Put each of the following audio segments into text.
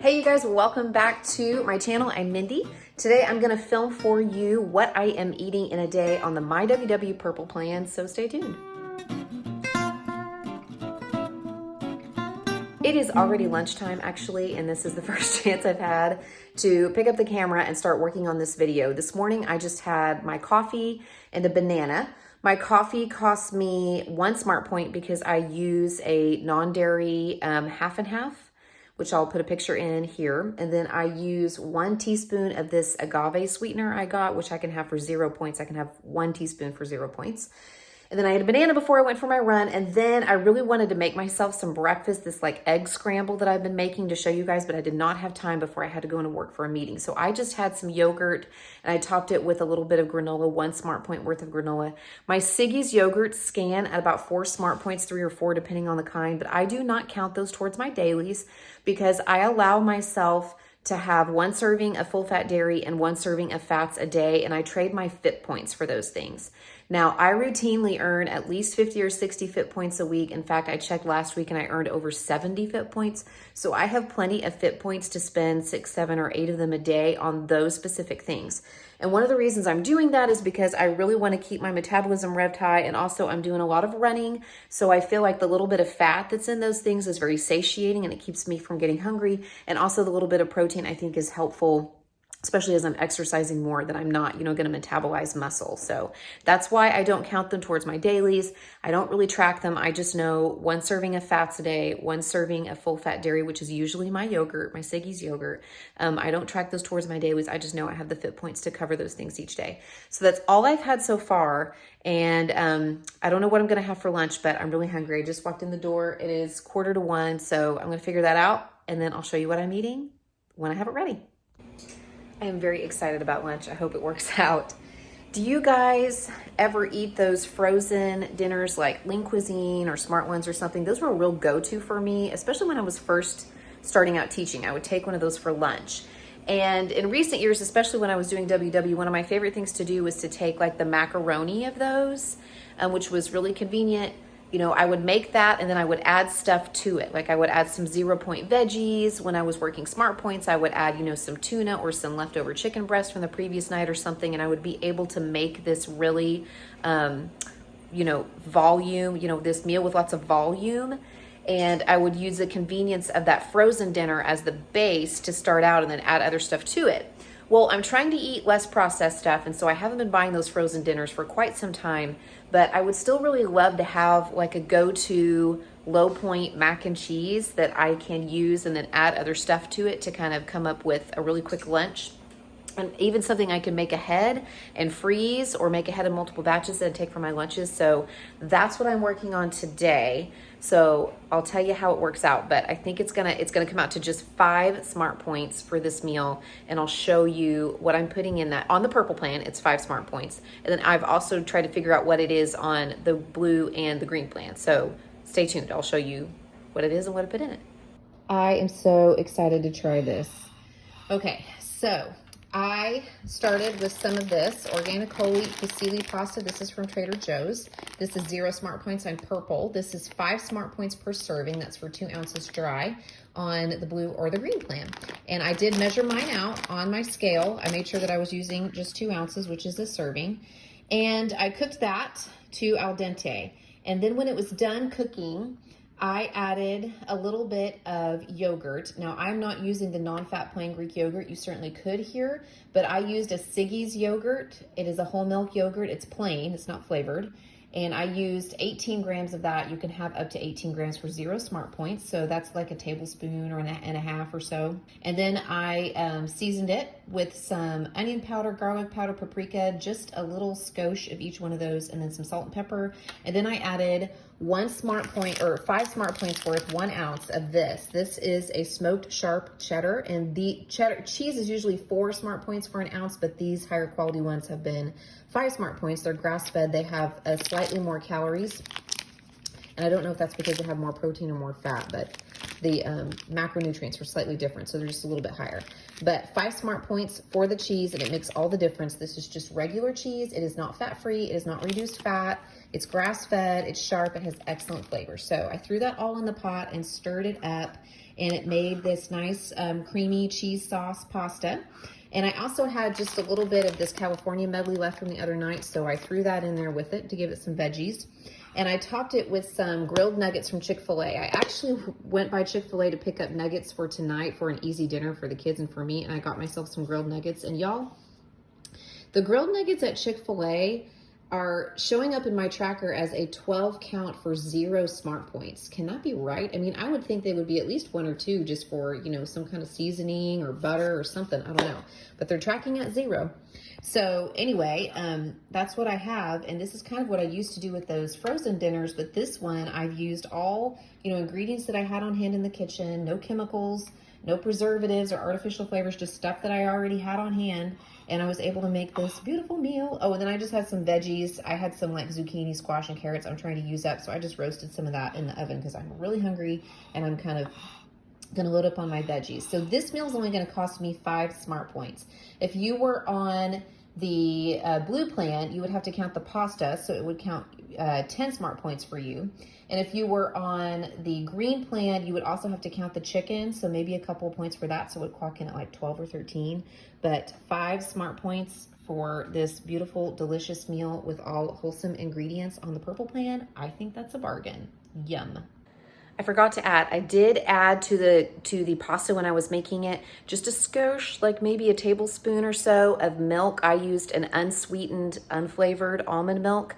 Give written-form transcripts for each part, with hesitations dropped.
Hey you guys, welcome back to my channel. I'm Mindy. Today I'm gonna film for you what I am eating in a day on the Myww Purple plan, so stay tuned. It is already lunchtime actually, and this is the first chance I've had to pick up the camera and start working on this video. This morning I just had my coffee and a banana. My coffee cost me 1 smart point because I use a non-dairy half and half, which I'll put a picture in here. And then I use 1 teaspoon of this agave sweetener I got, which I can have for 0 points. I can have 1 teaspoon for 0 points. And then I had a banana before I went for my run. And then I really wanted to make myself some breakfast, this like egg scramble that I've been making to show you guys, but I did not have time before I had to go into work for a meeting. So I just had some yogurt and I topped it with a little bit of granola, 1 smart point worth of granola. My Siggy's yogurt scan at about 4 smart points, 3 or 4, depending on the kind, but I do not count those towards my dailies because I allow myself to have 1 serving of full fat dairy and 1 serving of fats a day, and I trade my fit points for those things. Now, I routinely earn at least 50 or 60 fit points a week. In fact, I checked last week and I earned over 70 fit points. So I have plenty of fit points to spend 6, 7, or 8 of them a day on those specific things. And one of the reasons I'm doing that is because I really want to keep my metabolism revved high, and also I'm doing a lot of running. So I feel like the little bit of fat that's in those things is very satiating and it keeps me from getting hungry. And also the little bit of protein I think is helpful, especially as I'm exercising more, that I'm not, going to metabolize muscle. So that's why I don't count them towards my dailies. I don't really track them. I just know 1 serving of fats a day, 1 serving of full fat dairy, which is usually my yogurt, my Siggy's yogurt. I don't track those towards my dailies. I just know I have the fit points to cover those things each day. So that's all I've had so far. And I don't know what I'm going to have for lunch, but I'm really hungry. I just walked in the door. It is 12:45. So I'm going to figure that out. And then I'll show you what I'm eating when I have it ready. I am very excited about lunch. I hope it works out. Do you guys ever eat those frozen dinners like Lean Cuisine or Smart Ones or something? Those were a real go-to for me, especially when I was first starting out teaching. I would take one of those for lunch. And in recent years, especially when I was doing WW, one of my favorite things to do was to take like the macaroni of those, which was really convenient. I would make that and then I would add stuff to it. Like I would add some 0 point veggies. When I was working smart points, I would add, some tuna or some leftover chicken breast from the previous night or something. And I would be able to make this really, volume, this meal with lots of volume. And I would use the convenience of that frozen dinner as the base to start out and then add other stuff to it. Well, I'm trying to eat less processed stuff, and so I haven't been buying those frozen dinners for quite some time, but I would still really love to have like a go-to low point mac and cheese that I can use and then add other stuff to it to kind of come up with a really quick lunch. And even something I can make ahead and freeze, or make ahead in multiple batches that I take for my lunches. So that's what I'm working on today. So I'll tell you how it works out, but I think it's gonna come out to just 5 smart points for this meal. And I'll show you what I'm putting in that. On the purple plan, it's 5 smart points. And then I've also tried to figure out what it is on the blue and the green plan. So stay tuned. I'll show you what it is and what I put in it. I am so excited to try this. Okay, so I started with some of this organic whole wheat fusilli pasta. This is from Trader Joe's. This is 0 smart points on purple. This is 5 smart points per serving. That's for 2 ounces dry on the blue or the green plan. And I did measure mine out on my scale. I made sure that I was using just 2 ounces, which is a serving. And I cooked that to al dente. And then when it was done cooking, I added a little bit of yogurt. Now, I'm not using the non-fat plain Greek yogurt. You certainly could here, but I used a Siggy's yogurt. It is a whole milk yogurt. It's plain, it's not flavored. And I used 18 grams of that. You can have up to 18 grams for 0 smart points. So that's like a tablespoon or and a half or so. And then I seasoned it with some onion powder, garlic powder, paprika, just a little skosh of each one of those, and then some salt and pepper. And then I added 1 smart point, or 5 smart points worth, 1 ounce of this. This is a smoked sharp cheddar, and the cheddar cheese is usually 4 smart points for 1 ounce, but these higher quality ones have been 5 smart points. They're grass fed. They have slightly more calories, and I don't know if that's because they have more protein or more fat, but the macronutrients are slightly different, so they're just a little bit higher. But 5 smart points for the cheese, and it makes all the difference. This is just regular cheese. It is not fat-free. It is not reduced fat. It's grass-fed, it's sharp, it has excellent flavor. So I threw that all in the pot and stirred it up, and it made this nice creamy cheese sauce pasta. And I also had just a little bit of this California medley left from the other night, so I threw that in there with it to give it some veggies. And I topped it with some grilled nuggets from Chick-fil-A. I actually went by Chick-fil-A to pick up nuggets for tonight for an easy dinner for the kids and for me, and I got myself some grilled nuggets. And y'all, the grilled nuggets at Chick-fil-A are showing up in my tracker as a 12 count for 0 smart points. Can that be right? I mean, I would think they would be at least 1 or 2 just for, you know, some kind of seasoning or butter or something. I don't know, but they're tracking at 0. So anyway, that's what I have. And this is kind of what I used to do with those frozen dinners. But this one, I've used all, you know, ingredients that I had on hand in the kitchen, no chemicals, no preservatives or artificial flavors, just stuff that I already had on hand. And I was able to make this beautiful meal. Oh, and then I just had some veggies. I had some like zucchini, squash, and carrots I'm trying to use up. So I just roasted some of that in the oven because I'm really hungry and I'm kind of gonna load up on my veggies. So this meal is only gonna cost me 5 smart points. If you were on the blue plan, you would have to count the pasta, so it would count 10 smart points for you. And if you were on the green plan, you would also have to count the chicken, so maybe a couple of points for that, so it would clock in at like 12 or 13. But 5 smart points for this beautiful, delicious meal with all wholesome ingredients on the purple plan. I think that's a bargain. Yum. I forgot to add, I did add to the pasta when I was making it, just a skosh, like maybe a tablespoon or so of milk. I used an unsweetened, unflavored almond milk,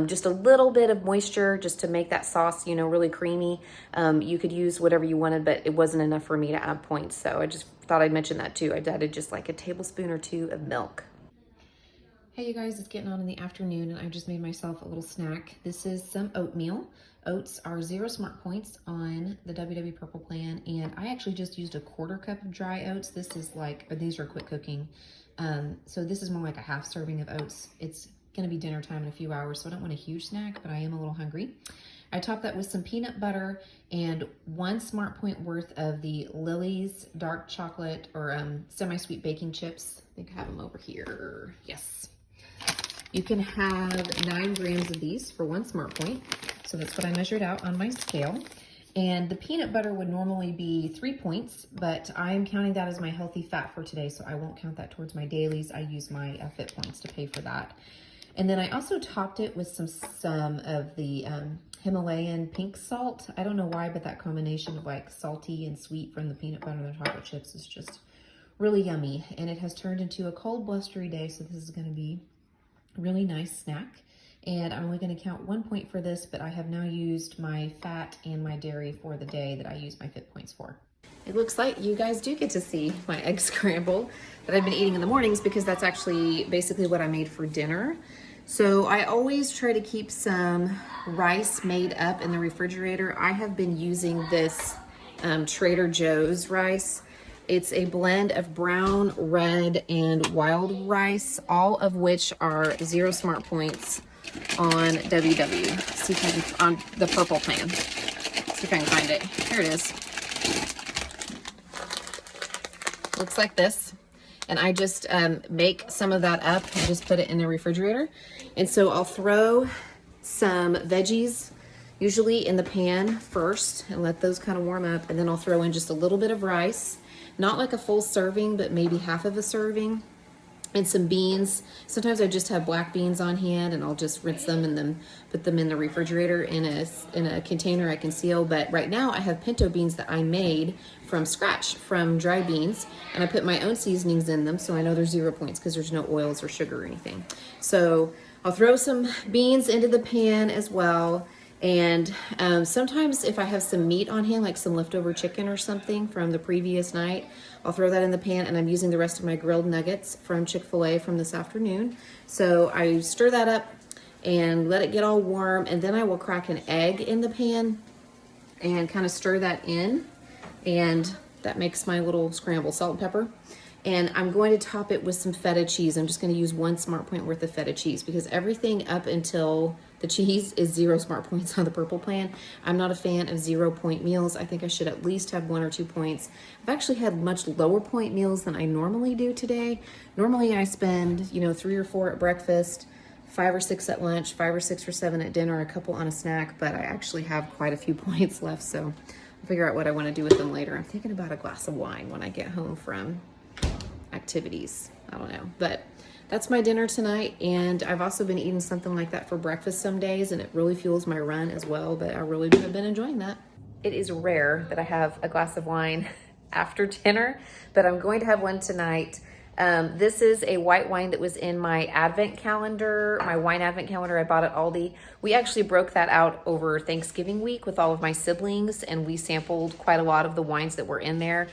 just a little bit of moisture just to make that sauce, you know, really creamy. You could use whatever you wanted, but it wasn't enough for me to add points. So I just thought I'd mention that too. I added just like a tablespoon or 2 of milk. Hey you guys, it's getting on in the afternoon and I just made myself a little snack. This is some oatmeal. Oats are 0 smart points on the WW Purple plan, and I actually just used a 1/4 cup of dry oats. This is like, or these are quick cooking. So this is more like a half serving of oats. It's gonna be dinner time in a few hours, so I don't want a huge snack, but I am a little hungry. I topped that with some peanut butter and 1 smart point worth of the Lily's dark chocolate or semi-sweet baking chips. I think I have them over here. Yes. You can have 9 grams of these for 1 smart point. So that's what I measured out on my scale. And the peanut butter would normally be 3 points, but I'm counting that as my healthy fat for today, so I won't count that towards my dailies. I use my Fit points to pay for that. And then I also topped it with some of the Himalayan pink salt. I don't know why, but that combination of like salty and sweet from the peanut butter and the chocolate chips is just really yummy. And it has turned into a cold, blustery day, so this is gonna be a really nice snack. And I'm only going to count 1 point for this, but I have now used my fat and my dairy for the day that I use my Fit points for. It looks like you guys do get to see my egg scramble that I've been eating in the mornings because that's actually basically what I made for dinner. So I always try to keep some rice made up in the refrigerator. I have been using this Trader Joe's rice. It's a blend of brown, red, and wild rice, all of which are 0 smart points on WW. See if I can, on the purple plan. See if I can find it. Here it is. Looks like this. And I just make some of that up and just put it in the refrigerator. And so I'll throw some veggies usually in the pan first and let those kind of warm up. And then I'll throw in just a little bit of rice, not like a full serving, but maybe half of a serving. And some beans. Sometimes I just have black beans on hand and I'll just rinse them and then put them in the refrigerator in a container I can seal. But right now I have pinto beans that I made from scratch from dry beans, and I put my own seasonings in them, so I know there's 0 points because there's no oils or sugar or anything. So I'll throw some beans into the pan as well. And sometimes if I have some meat on hand, like some leftover chicken or something from the previous night, I'll throw that in the pan, and I'm using the rest of my grilled nuggets from Chick-fil-A from this afternoon. So I stir that up and let it get all warm, and then I will crack an egg in the pan and kind of stir that in, and that makes my little scramble, salt and pepper. And I'm going to top it with some feta cheese. I'm just going to use 1 smart point worth of feta cheese because everything up until the cheese is 0 smart points on the purple plan. I'm not a fan of 0 point meals. I think I should at least have 1 or 2 points. I've actually had much lower point meals than I normally do today. Normally I spend, 3 or 4 at breakfast, 5 or 6 at lunch, 5 or 6 or 7 at dinner, a couple on a snack, but I actually have quite a few points left, so I'll figure out what I want to do with them later. I'm thinking about a glass of wine when I get home from activities. I don't know, but that's my dinner tonight, and I've also been eating something like that for breakfast some days, and it really fuels my run as well, but I really have been enjoying that. It is rare that I have a glass of wine after dinner, but I'm going to have one tonight. This is a white wine that was in my advent calendar, my wine advent calendar I bought at Aldi. We actually broke that out over Thanksgiving week with all of my siblings, and we sampled quite a lot of the wines that were in there.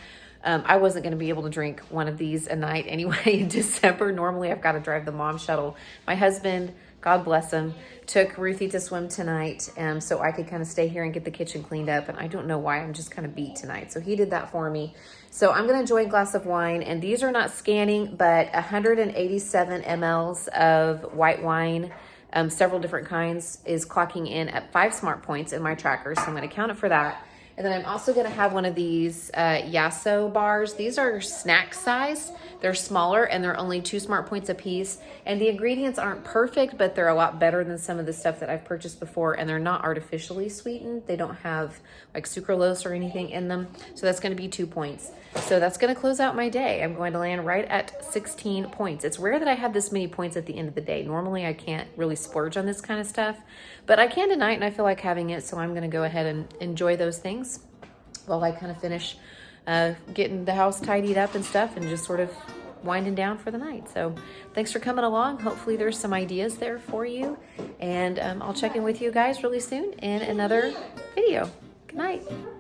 I wasn't going to be able to drink one of these a night anyway in December. Normally I've got to drive the mom shuttle. My husband, God bless him, took Ruthie to swim tonight, so I could kind of stay here and get the kitchen cleaned up. And I don't know why, I'm just kind of beat tonight. So he did that for me. So I'm going to enjoy a glass of wine. And these are not scanning, but 187 mLs of white wine, several different kinds, is clocking in at 5 smart points in my tracker. So I'm going to count it for that. And then I'm also going to have one of these Yasso bars. These are snack size. They're smaller and they're only 2 smart points a piece. And the ingredients aren't perfect, but they're a lot better than some of the stuff that I've purchased before. And they're not artificially sweetened. They don't have like sucralose or anything in them. So that's going to be 2 points. So that's going to close out my day. I'm going to land right at 16 points. It's rare that I have this many points at the end of the day. Normally I can't really splurge on this kind of stuff, but I can tonight and I feel like having it. So I'm going to go ahead and enjoy those things while I kind of finish getting the house tidied up and stuff and just sort of winding down for the night. So thanks for coming along. Hopefully there's some ideas there for you, and I'll check in with you guys really soon in another video. Good night.